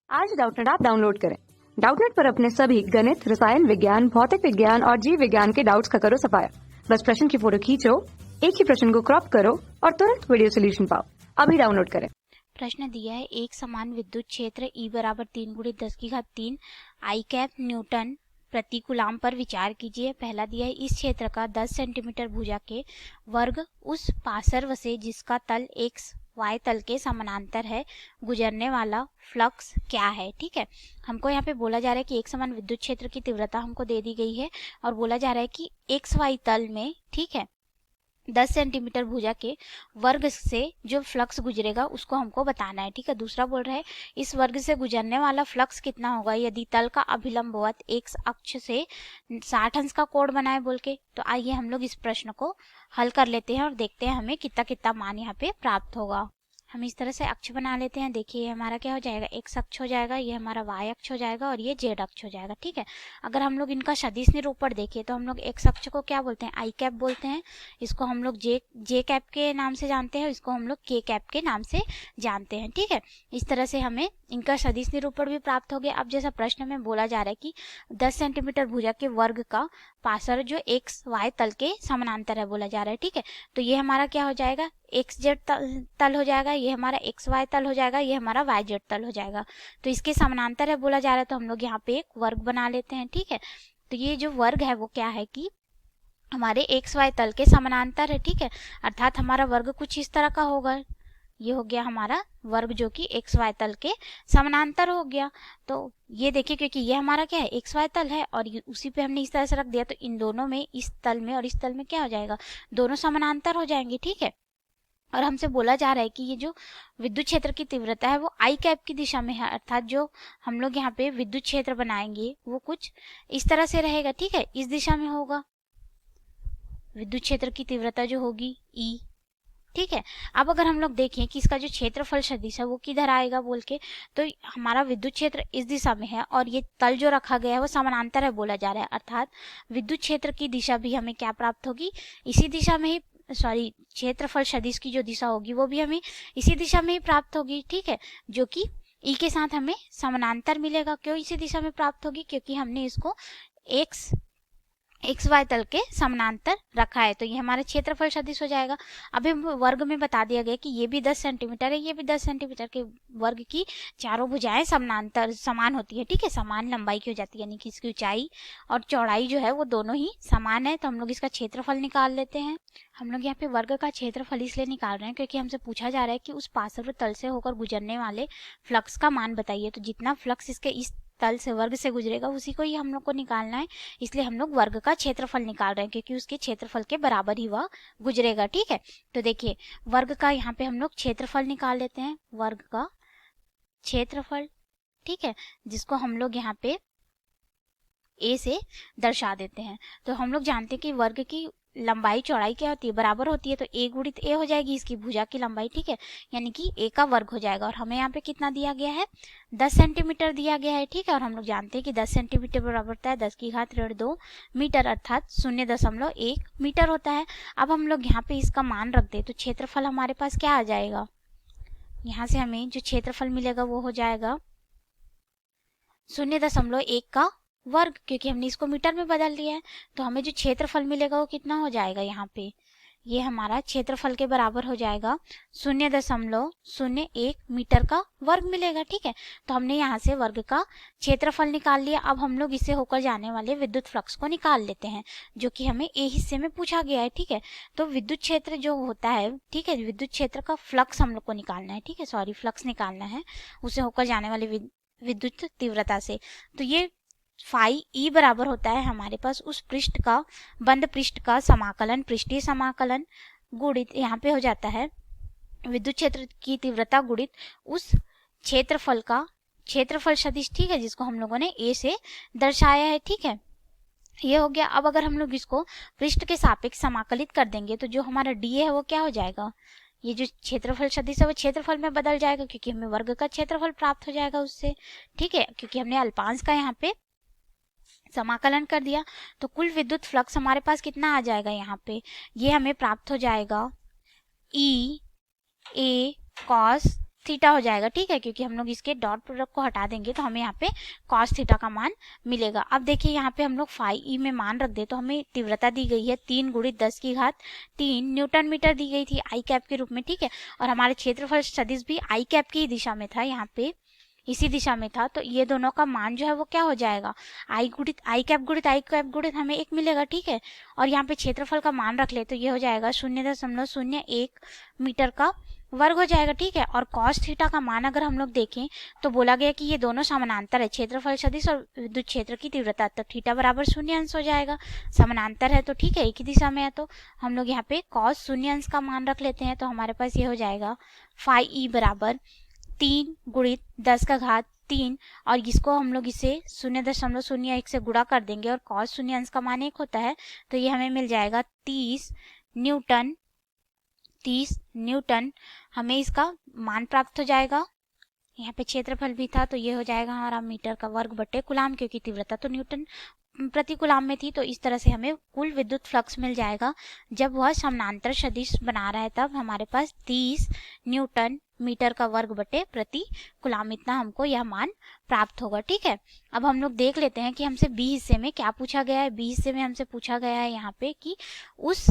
आज Doubtnut app download करें। Doubtnut पर अपने सभी गणित, रसायन विज्ञान, भौतिक विज्ञान और जीव विज्ञान के डाउट्स का करो सफाया। बस प्रश्न की फोटो खींचो, एक ही प्रश्न को क्रॉप करो और तुरंत वीडियो सोल्यूशन पाओ। अभी डाउनलोड करें। प्रश्न दिया है, एक समान विद्युत क्षेत्र E बराबर 3 × 10⁻³ आई कैप न्यूटन प्रति कूलाम पर विचार कीजिए। पहला दिया है, इस क्षेत्र का 10 सेंटीमीटर भुजा के वर्ग उस पार्श्व से जिसका तल एक्स वाई तल के समानांतर है गुजरने वाला फ्लक्स क्या है। ठीक है, हमको यहाँ पे बोला जा रहा है कि एक समान विद्युत क्षेत्र की तीव्रता हमको दे दी गई है और बोला जा रहा है कि एक्स वाई तल में, ठीक है, 10 सेंटीमीटर भुजा के वर्ग से जो फ्लक्स गुजरेगा उसको हमको बताना है। ठीक है, दूसरा बोल रहा है इस वर्ग से गुजरने वाला फ्लक्स कितना होगा यदि तल का अभिलंबवत एक्स अक्ष से 60 अंश का कोण बनाए बोल के। तो आइए हम लोग इस प्रश्न को हल कर लेते हैं और देखते हैं हमें कितना कितना मान यहाँ पे प्राप्त होगा। हम इस तरह से अक्ष बना लेते हैं। देखिए ये हमारा क्या हो जाएगा, एक्स अक्ष हो जाएगा, ये हमारा वाई अक्ष हो जाएगा और ये जेड अक्ष हो जाएगा। ठीक है, अगर हम लोग इनका सदिश निरूपण देखें तो हम लोग एक्स अक्ष को क्या बोलते हैं, आई कैप बोलते हैं। इसको हम लोग जे कैप के नाम से जानते हैं, इसको हम लोग के कैप के नाम से जानते हैं। ठीक है, इस तरह से हमें इनका सदिश निरूपण भी प्राप्त हो गया। अब जैसा प्रश्न में बोला जा रहा है कि 10 सेंटीमीटर भुजा के वर्ग का पार्श्व जो एक्स वाई तल के समानांतर है बोला जा रहा है। ठीक है, तो ये हमारा क्या हो जाएगा, एक्स जेड तल हो जाएगा, ये हमारा एक्स वाई तल हो जाएगा, ये हमारा वाई जेड तल हो जाएगा। तो इसके समानांतर है बोला जा रहा है, तो हम लोग यहाँ पे एक वर्ग बना लेते हैं। ठीक है, तो ये जो वर्ग है वो क्या है कि हमारे एक्स वाई तल के समानांतर है। ठीक है, अर्थात हमारा वर्ग कुछ इस तरह का होगा। ये हो गया हमारा वर्ग जो कि एक्स वाई तल के समानांतर हो गया। तो ये देखिए क्योंकि ये हमारा क्या है, एक्स वाई तल है और उसी पे हमने इस तरह से रख दिया, तो इन दोनों में, इस तल में और इस तल में क्या हो जाएगा, दोनों समानांतर हो जाएंगे। ठीक है, और हमसे बोला जा रहा है कि ये जो विद्युत क्षेत्र की तीव्रता है वो आई कैप की दिशा में है, अर्थात जो हम लोग यहाँ पे विद्युत क्षेत्र बनाएंगे वो कुछ इस तरह से रहेगा। ठीक है, इस दिशा में होगा विद्युत क्षेत्र की तीव्रता जो होगी ई। ठीक है, अब अगर हम लोग देखें कि इसका जो क्षेत्रफल सदिश है वो किधर आएगा बोल के, तो हमारा विद्युत क्षेत्र इस दिशा में है और ये तल जो रखा गया है वो समानांतर है बोला जा रहा है, अर्थात विद्युत क्षेत्र की दिशा भी हमें क्या प्राप्त होगी, इसी दिशा में ही, सॉरी, क्षेत्रफल सदिश की जो दिशा होगी वो भी हमें इसी दिशा में ही प्राप्त होगी। ठीक है, जो कि ई के साथ हमें समानांतर मिलेगा। क्यों इसी दिशा में प्राप्त होगी, क्योंकि हमने इसको एक्स वाई तल के समानांतर रखा है, तो ये हमारा क्षेत्रफल सदिश हो जाएगा। अभी वर्ग में बता दिया गया कि ये भी 10 सेंटीमीटर है, ये भी 10 सेंटीमीटर के वर्ग की चारों भुजाएं समानांतर समान होती है। ठीक है, समान लंबाई की हो जाती है, यानी कि इसकी ऊंचाई और चौड़ाई जो है वो दोनों ही समान है। तो हम लोग इसका क्षेत्रफल निकाल लेते हैं। हम लोग यहाँ पे वर्ग का क्षेत्रफल इसलिए निकाल रहे हैं क्योंकि हमसे पूछा जा रहा है कि उस पार्श्व तल से होकर गुजरने वाले फ्लक्स का मान बताइए। तो जितना फ्लक्स इसके इस तल से वर्ग से गुजरेगा उसी को ही हम लोग को निकालना है, इसलिए हम लोग वर्ग का क्षेत्रफल निकाल रहे हैं क्योंकि उसके क्षेत्रफल के बराबर ही वह गुजरेगा। ठीक है, तो देखिए वर्ग का यहाँ पे हम लोग क्षेत्रफल निकाल लेते हैं, वर्ग का क्षेत्रफल। ठीक है, जिसको हम लोग यहाँ पे ए से दर्शा देते हैं। तो हम लोग जानते हैं कि वर्ग की लंबाई चौड़ाई क्या होती है, बराबर होती है, तो ए गुणित ए हो जाएगी इसकी भुजा की लंबाई। ठीक है, यानी कि ए का वर्ग हो जाएगा और हमें यहाँ पे कितना दिया गया है, 10 सेंटीमीटर दिया गया है। ठीक है, और हम लोग जानते हैं कि 10 सेंटीमीटर बराबर होता है 10⁻²² मीटर, अर्थात 0.1 मीटर होता है। अब हम लोग यहाँ पे इसका मान रख दे तो क्षेत्रफल हमारे पास क्या आ जाएगा, यहाँ से हमें जो क्षेत्रफल मिलेगा वो हो जाएगा 0.1 का वर्ग, क्योंकि हमने इसको मीटर में बदल दिया है। तो हमें जो क्षेत्रफल मिलेगा वो कितना हो जाएगा, यहाँ पे ये हमारा क्षेत्रफल के बराबर हो जाएगा 0.01 मीटर का वर्ग मिलेगा। ठीक है, तो हमने यहाँ से वर्ग का क्षेत्रफल निकाल लिया। अब हम लोग इससे होकर जाने वाले विद्युत फ्लक्स को निकाल लेते हैं जो कि हमें ए हिस्से में पूछा गया है। ठीक है, तो विद्युत क्षेत्र जो होता है, ठीक है, विद्युत क्षेत्र का फ्लक्स हम लोग को निकालना है। ठीक है, सॉरी, फ्लक्स निकालना है उसे होकर जाने वाले विद्युत तीव्रता से। तो ये फाई ई बराबर होता है हमारे पास उस पृष्ठ का, बंद पृष्ठ का समाकलन, पृष्ठीय समाकलन गुणित यहाँ पे हो जाता है विद्युत क्षेत्र की तीव्रता गुणित उस क्षेत्रफल का क्षेत्रफल सदिश। ठीक है, जिसको हम लोगों ने ए से दर्शाया है। ठीक है, ये हो गया। अब अगर हम लोग इसको पृष्ठ के सापेक्ष समाकलित कर देंगे तो जो हमारा डी है वो क्या हो जाएगा, ये जो क्षेत्रफल सदिश है वो क्षेत्रफल में बदल जाएगा क्योंकि हमें वर्ग का क्षेत्रफल प्राप्त हो जाएगा उससे। ठीक है, क्योंकि हमने अल्पांश का यहाँ पे समाकलन कर दिया। तो कुल विद्युत फ्लक्स हमारे पास कितना आ जाएगा, यहाँ पे ये हमें प्राप्त हो जाएगा E A cos थीटा हो जाएगा, ठीक है, क्योंकि हम लोग इसके डॉट प्रोडक्ट को हटा देंगे तो हमें यहाँ पे कॉस थीटा का मान मिलेगा। अब देखिए यहाँ पे हम लोग फाई ई में मान रख दे तो हमें तीव्रता दी गई है 3 × 10⁻³ न्यूटन मीटर दी गई थी आई कैप के रूप में, ठीक है, और हमारे क्षेत्रफल सदिश भी आई कैप की दिशा में था, यहाँ पे इसी दिशा में था, तो ये दोनों का मान जो है वो क्या हो जाएगा, आई कैप गुणित हमें 1 मिलेगा, ठीक है, और यहाँ पे क्षेत्रफल का मान रख ले तो ये हो जाएगा 0.01 मीटर का वर्ग हो जाएगा, ठीक है। और कॉस थीटा का मान अगर हम लोग देखें तो बोला गया कि ये दोनों समानांतर है, क्षेत्रफल सदिश और विद्युत क्षेत्र की तीव्रता, तो थीटा बराबर 0 अंश हो जाएगा, समानांतर है तो ठीक है, एक ही दिशा में है, तो हम लोग यहाँ पे कॉस 0 अंश का मान रख लेते हैं, तो हमारे पास ये हो जाएगा फाई ई बराबर 3 × 10⁻³ और इसको हम लोग इसे 0.01 से गुणा कर देंगे और कॉस 0 अंश का मान 1 होता है, तो ये हमें मिल जाएगा 30 न्यूटन हमें इसका मान प्राप्त हो जाएगा। यहाँ पे क्षेत्रफल भी था तो ये हो जाएगा हमारा मीटर का वर्ग बटे कूलाम, क्योंकि तीव्रता तो न्यूटन प्रति कूलाम में थी, तो इस तरह से हमें कुल विद्युत फ्लक्स मिल जाएगा। जब वह समानांतर सदिश बना रहा है तब हमारे पास 30 न्यूटन मीटर का वर्ग बटे प्रति कूलाम, इतना हमको यह मान प्राप्त होगा, ठीक है। अब हम लोग देख लेते हैं कि हमसे बी हिस्से में क्या पूछा गया है। बी हिस्से में हमसे पूछा गया है यहाँ पे कि उस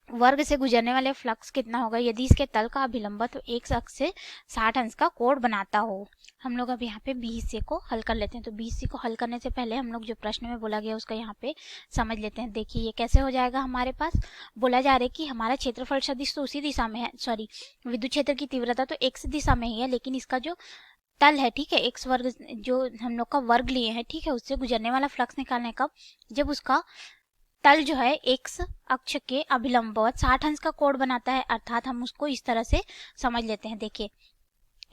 वर्ग से गुजरने वाले फ्लक्स कितना होगा यदि इसके तल का अभिलंबत्व तो एक अक्ष से 60 अंश का कोण बनाता हो। हम लोग अब यहाँ पे बी हिस्से को हल कर लेते हैं। तो बी हिस्से को हल करने से पहले हम लोग जो प्रश्न में बोला गया उसका यहाँ पे समझ लेते हैं। देखिए ये कैसे हो जाएगा। हमारे पास बोला जा रहा है कि हमारा क्षेत्रफल सदिश तो उसी दिशा में है, सॉरी विद्युत क्षेत्र की तीव्रता तो एक्स दिशा में ही है, लेकिन इसका जो तल है, ठीक है, एक्स वर्ग जो हम लोग का वर्ग लिए हैं, ठीक है, उससे गुजरने वाला फ्लक्स निकालने का जब उसका तल जो है एक्स अक्ष के अभिलंबवत 60 अंश का कोण बनाता है, अर्थात हम उसको इस तरह से समझ लेते हैं। देखिए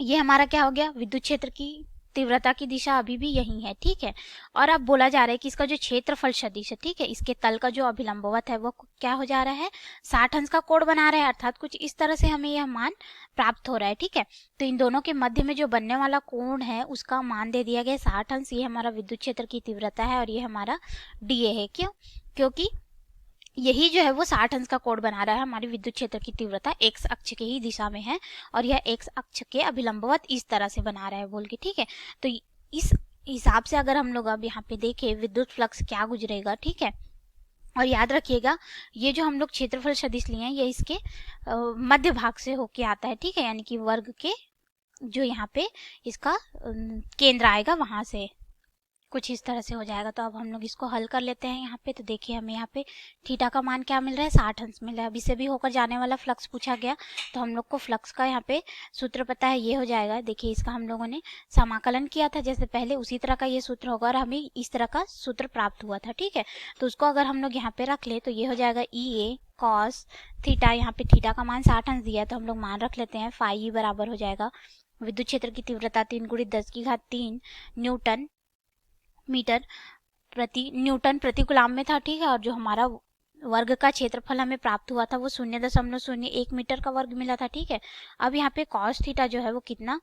ये हमारा क्या हो गया, विद्युत क्षेत्र की तीव्रता की दिशा अभी भी यही है, ठीक है। और अब बोला जा रहा है कि इसका जो क्षेत्रफल सदिश है, ठीक है, इसके तल का जो अभिलंबवत है वो क्या हो जा रहा है, 60 अंश का कोण बना रहा है, अर्थात कुछ इस तरह से हमें यह मान प्राप्त हो रहा है, ठीक है। तो इन दोनों के मध्य में जो बनने वाला कोण है उसका मान दे दिया गया 60 अंश। ये हमारा विद्युत क्षेत्र की तीव्रता है और ये हमारा डीए है। क्यों? क्योंकि यही जो है वो 60 अंश का कोण बना रहा है। हमारी विद्युत क्षेत्र की तीव्रता एक्स अक्ष के ही दिशा में है और यह एक्स अक्ष के अभिलंबवत इस तरह से बना रहा है बोल के, ठीक है। तो इस हिसाब से अगर हम लोग अब यहाँ पे देखें विद्युत फ्लक्स क्या गुजरेगा, ठीक है। और याद रखिएगा ये जो हम लोग क्षेत्रफल सदिश लिए हैं ये इसके मध्य भाग से होके आता है, ठीक है, यानी कि वर्ग के जो यहाँ पे इसका केंद्र आएगा वहां से कुछ इस तरह से हो जाएगा। तो अब हम लोग इसको हल कर लेते हैं यहाँ पे। तो देखिए हमें यहाँ पे थीटा का मान क्या मिल रहा है, 60 अंश मिल रहा है। अब इससे भी होकर जाने वाला फ्लक्स पूछा गया तो हम लोग को फ्लक्स का यहाँ पे सूत्र पता है, ये हो जाएगा। देखिए इसका हम लोगों ने समाकलन किया था जैसे पहले, उसी तरह का ये सूत्र होगा और हमें इस तरह का सूत्र प्राप्त हुआ था, ठीक है। तो उसको अगर हम लोग यहाँ पे रख ले तो ये हो जाएगा EA cos थीटा। यहाँ पे थीटा का मान 60 अंश दिया है तो हम लोग मान रख लेते हैं। फाई बराबर हो जाएगा विद्युत क्षेत्र की तीव्रता 3 × 10⁻³ न्यूटन प्रति कूलाम में था, ठीक है। और जो हमारा वर्ग का क्षेत्रफल हमें प्राप्त हुआ था वो 0.01 मीटर का वर्ग मिला था, ठीक है। अब यहाँ पे cos थीटा जो है वो कितना,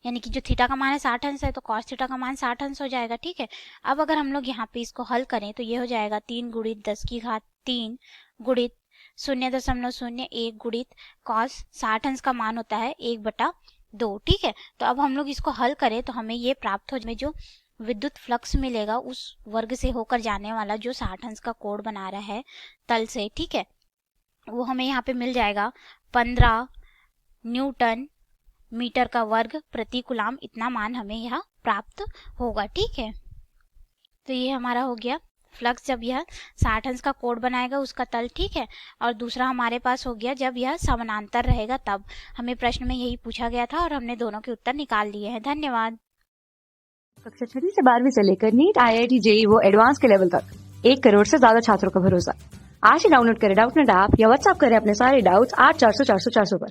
यानी कि जो थीटा का मान है 60 अंश है तो cos थीटा का मान 60 अंश हो जाएगा, ठीक है। अब अगर हम लोग यहाँ पे इसको हल करें तो ये हो जाएगा 3 × 10⁻³ गुणित 0.01 गुणित cos 60 अंश का मान होता है 1/2, ठीक है। तो अब हम लोग इसको हल करें तो हमें ये प्राप्त हो जाए, जो विद्युत फ्लक्स मिलेगा उस वर्ग से होकर जाने वाला जो 60 अंश का कोण बना रहा है तल से, ठीक है, वो हमें यहाँ पे मिल जाएगा 15 न्यूटन मीटर का वर्ग प्रति कूलाम। इतना मान हमें यहाँ प्राप्त होगा, ठीक है। तो ये हमारा हो गया फ्लक्स जब यह 60 अंश का कोण बनाएगा उसका तल, ठीक है। और दूसरा हमारे पास हो गया जब यह समानांतर रहेगा तब। हमें प्रश्न में यही पूछा गया था और हमने दोनों के उत्तर निकाल लिए हैं। धन्यवाद। कक्षा 6 से 12वीं से लेकर नीट, IIT, JEE वो एडवांस के लेवल तक 1 करोड़ से ज्यादा छात्रों का भरोसा। आज ही डाउनलोड करें डाउटनेट ऐप या व्हाट्सएप करें अपने सारे डाउट्स 8400 400 400 पर।